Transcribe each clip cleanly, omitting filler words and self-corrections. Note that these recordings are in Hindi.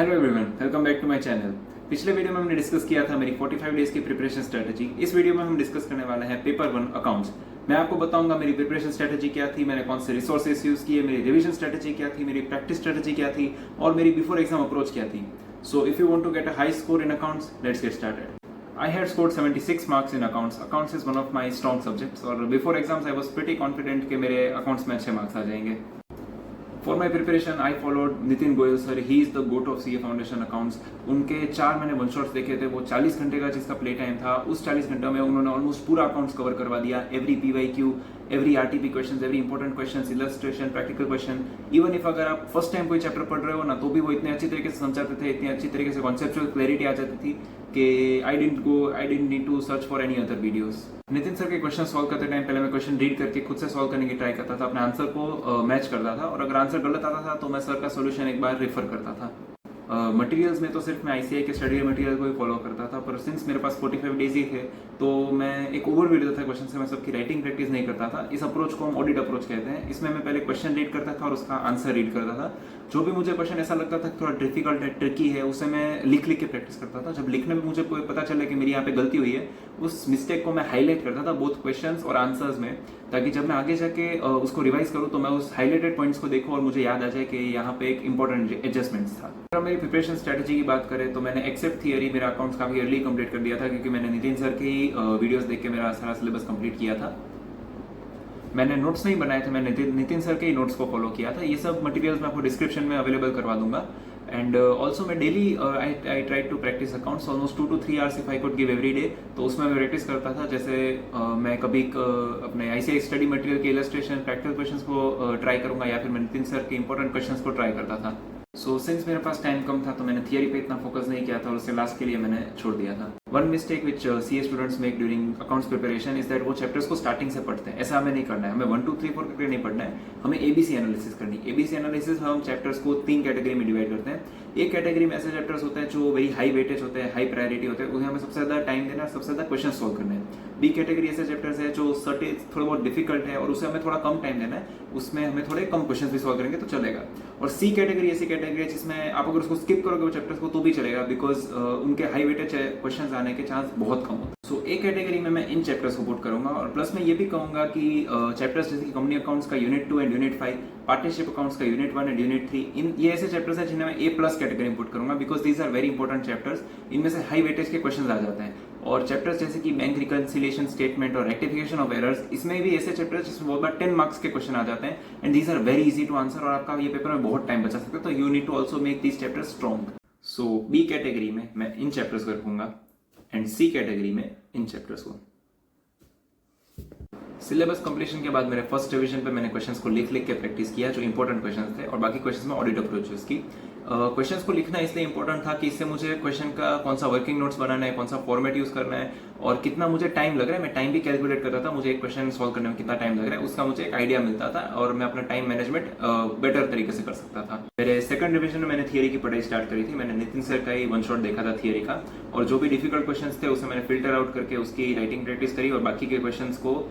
Hello everyone, welcome back to my channel. पिछले वीडियो में हमने डिस्कस किया था मेरी 45 डेज की प्रिपरेशन स्ट्रेटजी। इस वीडियो में हम डिस्कस करने वाले हैं पेपर 1 अकाउंट्स। मैं आपको बताऊंगा मेरी प्रिपरेशन स्ट्रेटजी क्या थी, मैंने कौन से रिसोर्सेज यूज किए, मेरी रिवीजन स्ट्रेटजी क्या थी, मेरी प्रैक्टिस स्ट्रेटजी क्या थी और मेरी बिफोर एग्जाम अप्रोच क्या थी। So if you want to get a high score in accounts, let's get started. I had scored 76 marks in accounts. Accounts is one of my strong subjects और before exams I was pretty confident कि मेरे accounts में अच्छे marks आ जाएंगे। For my preparation, I followed Nitin Goyal sir. He is the GOAT of CA Foundation Accounts. उनके 4 मैंने वन शॉट्स देखे थे, वो 40 घंटे का जिसका प्ले टाइम था, उस 40 घंटे में उन्होंने ऑलमोस्ट पूरा अकाउंट्स कवर करवा दिया। Every PYQ, every RTP question, every important question, illustration, practical question. Even if अगर आप फर्स्ट टाइम कोई चैप्टर पढ़ रहे हो ना, तो भी वो इतने अच्छी तरीके से समझाते थे, इतनी अच्छी तरीके से कॉन्सेप्चुअल क्लैरिटी आ जाती थी कि I didn't need to search for any other videos. Nitin sir के क्वेश्चन सॉल्व करते टाइम पहले मैं क्वेश्चन रीड करके खुद से सॉल्व करने की ट्राई करता था, अपने आंसर को मैच करता था और अगर आंसर गलत आता था तो मैं सर का सोल्यूशन एक बार रेफर करता था। मटेरियल्स में तो सिर्फ मैं ICAI के स्टडी मटेरियल को ही फॉलो करता था, पर सिंस मेरे पास 45 डेज ही थे तो मैं एक ओवरव्यू देता था क्वेश्चन से, मैं सबकी राइटिंग प्रैक्टिस नहीं करता था। इस अप्रोच को हम ऑडिट अप्रोच कहते हैं। इसमें मैं पहले क्वेश्चन रीड करता था और उसका आंसर रीड करता था। जो भी मुझे क्वेश्चन ऐसा लगता था कि थोड़ा डिफिकल्ट है, ट्रिकी है, उसे मैं लिख के प्रैक्टिस करता था। जब लिखने में मुझे कोई पता चले कि मेरी यहाँ पे गलती हुई है, उस मिस्टेक को मैं हाईलाइट करता था बोथ क्वेश्चंस और आंसर्स में, ताकि जब मैं आगे जाके उसको रिवाइज करूँ तो मैं उस हाईलाइटेड पॉइंट्स को देखूँ और मुझे याद आ जाए कि यहाँ पे एक इंपॉर्टेंट एडजस्टमेंट्स था। अगर मेरी प्रिपरेशन स्ट्रेटजी की बात करें तो मैंने एक्सेप्ट थियरी मेरा अकाउंट्स काफी अर्ली कंप्लीट कर दिया था, क्योंकि मैंने नितिन सर के ही वीडियोस देख के मेरा सारा सिलेबस कंप्लीट किया था। मैंने नोट्स नहीं बनाए थे, मैंने नितिन सर के ही नोट्स को फॉलो किया था। ये सब मटेरियल्स मैं आपको डिस्क्रिप्शन में अवेलेबल करवा दूंगा। एंड ऑल्सो मैं daily I try to practice accounts almost 2 to 3 hours if I could give every day. तो उसमें मैं प्रैक्टिस करता था, जैसे मैं कभी अपने ICAI स्टडी मटेरियल के इलस्ट्रेशन, प्रैक्टिकल क्वेश्चंस को ट्राई करूंगा या फिर मैं नितिन सर के इंपॉर्टेंट क्वेश्चंस को ट्राई करता था। सो सिंस मेरे पास टाइम कम था तो मैंने थियरी पे इतना फोकस नहीं किया था और उससे लास्ट के लिए मैंने छोड़ दिया था। One mistake which CA students make during accounts preparation is that वो चैप्टर्स को स्टार्टिंग से पढ़ते हैं। ऐसा हमें नहीं करना है, हमें 1 2 3 4 करके नहीं पढ़ना है, हमें ABC एनालिसिस करनी है। ABC एनालिसिस हम चैप्टर्स को 3 कैटेगरी में डिवाइड करते हैं। एक कैटेगरी में ऐसे चैप्टर्स होते हैं जो वेरी हाई वेटेज होते हैं, हाई प्रायोरिटी होते हैं, उन्हें हमें सबसे ज्यादा टाइम देना है, सबसे ज्यादा क्वेश्चन सॉल्व करने हैं। B कैटेगरी ऐसे चैप्टर्स है जो थोड़ा बहुत डिफिकल्ट है और उसे हमें थोड़ा कम टाइम देना है, उसमें हमें थोड़े कम क्वेश्चन भी सॉल्व करेंगे तो चलेगा। और C कैटेगरी ऐसी कैटेगरी है जिसमें आप अगर उसको स्किप करोगे वो चैप्टर्स को तो भी चलेगा, बिकॉज उनके हाई वेटेज क्वेश्चन आने के चांस बहुत कम होते हैं। सो A कैटेगरी में मैं इन चैप्टर्स को पुट करूंगा और प्लस मैं ये भी कहूंगा कि चैप्टर्स जैसे कि कंपनी अकाउंट्स का unit 2 and unit 5, partnership accounts का यूनिट 1 एंड यूनिट 3, इन ये ऐसे चैप्टर्स हैं जिन्हें मैं A+ कैटेगरी में पुट करूंगा, because these are very important chapters. इनमें से हाई वेटेज के क्वेश्चन आ जाते हैं। और चैप्टर्स जैसे कि बैंक रिकंसिलिएशन स्टेटमेंट और रेक्टिफिकेशन ऑफ एरर्स, इसमें भी ऐसे चैप्टर्स जिसमें बहुत बार 10 मार्क्स के क्वेश्चन आ जाते हैं and these are very easy to answer और आपका ये पेपर में बहुत टाइम बचा सकते हैं। तो you need to also make these chapters strong. So B category में मैं इन चैप्टर्स को रखूंगा एंड C कैटेगरी में इन चैप्टर्स को। सिलेबस कंप्लीशन के बाद मेरे फर्स्ट रिवीजन पे मैंने क्वेश्चंस को लिख के प्रैक्टिस किया जो इंपॉर्टेंट क्वेश्चंस थे, और बाकी क्वेश्चंस में ऑडिट अप्रोच यूज की। क्वेश्चंस को लिखना इसलिए इंपॉर्टेंट था कि इससे मुझे क्वेश्चन का कौन सा वर्किंग नोट्स बनाना है, कौन सा फॉर्मेट यूज करना है और कितना मुझे टाइम लग रहा है। मैं टाइम भी कैलकुलेट करता था, मुझे एक क्वेश्चन सॉल्व करने में कितना टाइम लग रहा है उसका मुझे एक आइडिया मिलता था और मैं अपना टाइम मैनेजमेंट बेटर तरीके से कर सकता था। मेरे सेकंड रिवीजन में मैंने थियरी की पढ़ाई स्टार्ट करी थी। मैंने नितिन सर का ही वन शॉट देखा था थियरी का, और जो भी डिफिकल्ट क्वेश्चन थे उसे मैंने फिल्टर आउट करके उसकी राइटिंग प्रैक्टिस करी और बाकी के क्वेश्चन को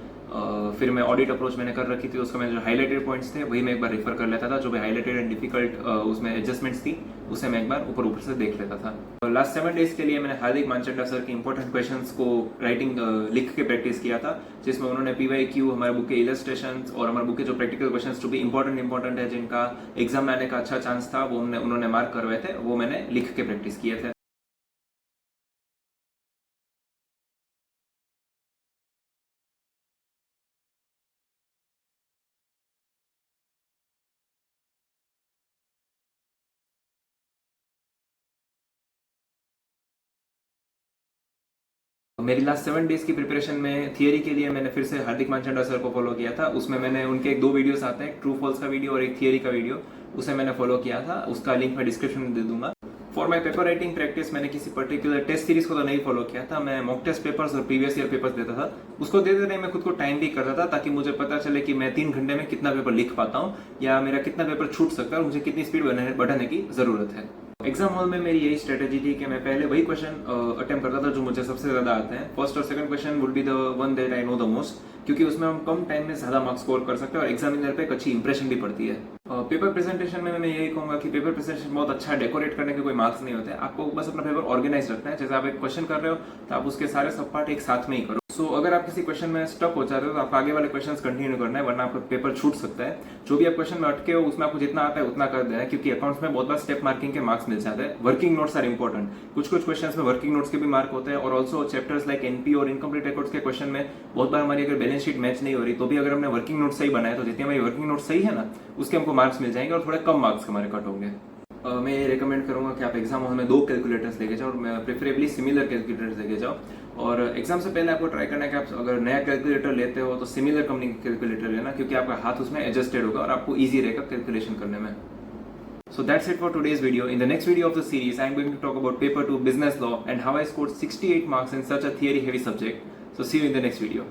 फिर मैं ऑडिट अप्रोच मैंने कर रखी थी, उसका मैंने जो हाईलाइटेड पॉइंट्स थे वही मैं एक बार रेफर कर लेता था। जो भी हाईलाइटेड एंड डिफिकल्ट उसमें एडजस्टमेंट्स थी उसे मैं एक बार ऊपर से देख लेता था। लास्ट 7 डेज के लिए मैंने हार्दिक मानचंडा सर के इंपॉर्टेंट क्वेश्चंस को राइटिंग लिख के प्रैक्टिस किया था, जिसमें उन्होंने PYQ, हमारे बुक के इलस्ट्रेशन और हमारे बुक के जो प्रैक्टिकल क्वेश्चंस जो भी इंपॉर्टेंट है जिनका एग्जाम में आने का अच्छा चांस था वो उन्होंने मार्क करवाए थे, वो मैंने लिख के प्रैक्टिस किए थे। मेरी लास्ट 7 डेज की प्रिपरेशन में थियरी के लिए मैंने फिर से हार्दिक मानचंडा सर को फॉलो किया था। उसमें मैंने उनके 2 वीडियोस आते हैं, ट्रू फॉल्स का वीडियो और एक थियरी का वीडियो, उसे मैंने फॉलो किया था। उसका लिंक मैं डिस्क्रिप्शन में दे दूंगा। For my paper writing practice मैंने किसी पर्टिकुलर टेस्ट सीरीज को तो नहीं फॉलो किया था, मैं मॉक टेस्ट पेपर्स और प्रीवियस ईयर पेपर्स देता था। उसको देते नहीं, मैं खुद को टाइम भी करता था ताकि मुझे पता चले कि मैं 3 घंटे में कितना पेपर लिख पाता हूँ या मेरा कितना पेपर छूट सकता है और मुझे कितनी स्पीड बढ़ाने की जरूरत है। एग्जाम हॉल में मेरी यही स्ट्रेटेजी थी कि मैं पहले वही क्वेश्चन अटेम्प्ट करता था जो मुझे सबसे ज्यादा आते हैं। फर्स्ट और second question would be the one that I know the most, क्योंकि उसमें हम कम टाइम में ज्यादा मार्क्स स्कोर कर सकते हैं और एग्जामिनर पे एक अच्छी इंप्रेशन भी पड़ती है। पेपर प्रेजेंटेशन में मैं यही कहूंगा कि पेपर प्रेजेंटेशन बहुत अच्छा डेकोरेट करने के कोई मार्क्स नहीं होते, आपको बस अपना पेपर ऑर्गेनाइज रखना है। जैसे आप एक क्वेश्चन कर रहे हो तो आप उसके सारे सब पार्ट एक साथ में ही करो। सो अगर आप किसी क्वेश्चन में स्टक हो जाते हो तो आप आगे वाले क्वेश्चंस कंटिन्यू करना है, वरना आपका पेपर छूट सकता है। जो भी आप क्वेश्चन में अटके हो उसमें आपको जितना आता है उतना कर देना है, क्योंकि अकाउंट्स में बहुत बार स्टेप मार्किंग के मार्क्स मिल जाते हैं। वर्किंग नोट्स आर इंपॉर्टेंट, कुछ क्वेश्चंस में वर्किंग नोट्स के भी मार्क होते हैं। और ऑल्सो चैप्टर्स लाइक एनपी और इनकम्प्लीट रिकॉर्ड्स के क्वेश्चन में बहुत बार हमारी अगर बैलेंस शीट मैच नहीं हो रही तो भी अगर हमने वर्किंग नोट सही बनाया तो जितनी हमारी वर्किंग नोट सही है ना उसके हमको मार्क्स मिल जाएंगे और थोड़े कम मार्क्स हमारे कट होंगे। मैं ये रिकमेंड करूंगा कि आप एग्जाम हॉल में 2 कैलकुलेटर्स लेके जाओ और प्रेफरेबली सिमिलर कैलकुलेटर्स लेके जाओ। और एग्जाम से पहले आपको ट्राई करना है कि आप अगर नया कैलकुलेटर लेते हो तो सिमिलर कंपनी का कैलकुलेटर लेना, क्योंकि आपका हाथ उसमें एडजस्टेड होगा और आपको ईजी रहेगा कैलकुलेशन करने में। So that's it for today's video. In the next video of the series, I am going to talk about paper 2 business law and how I scored 68 marks in such a theory heavy subject. So see you in the next video.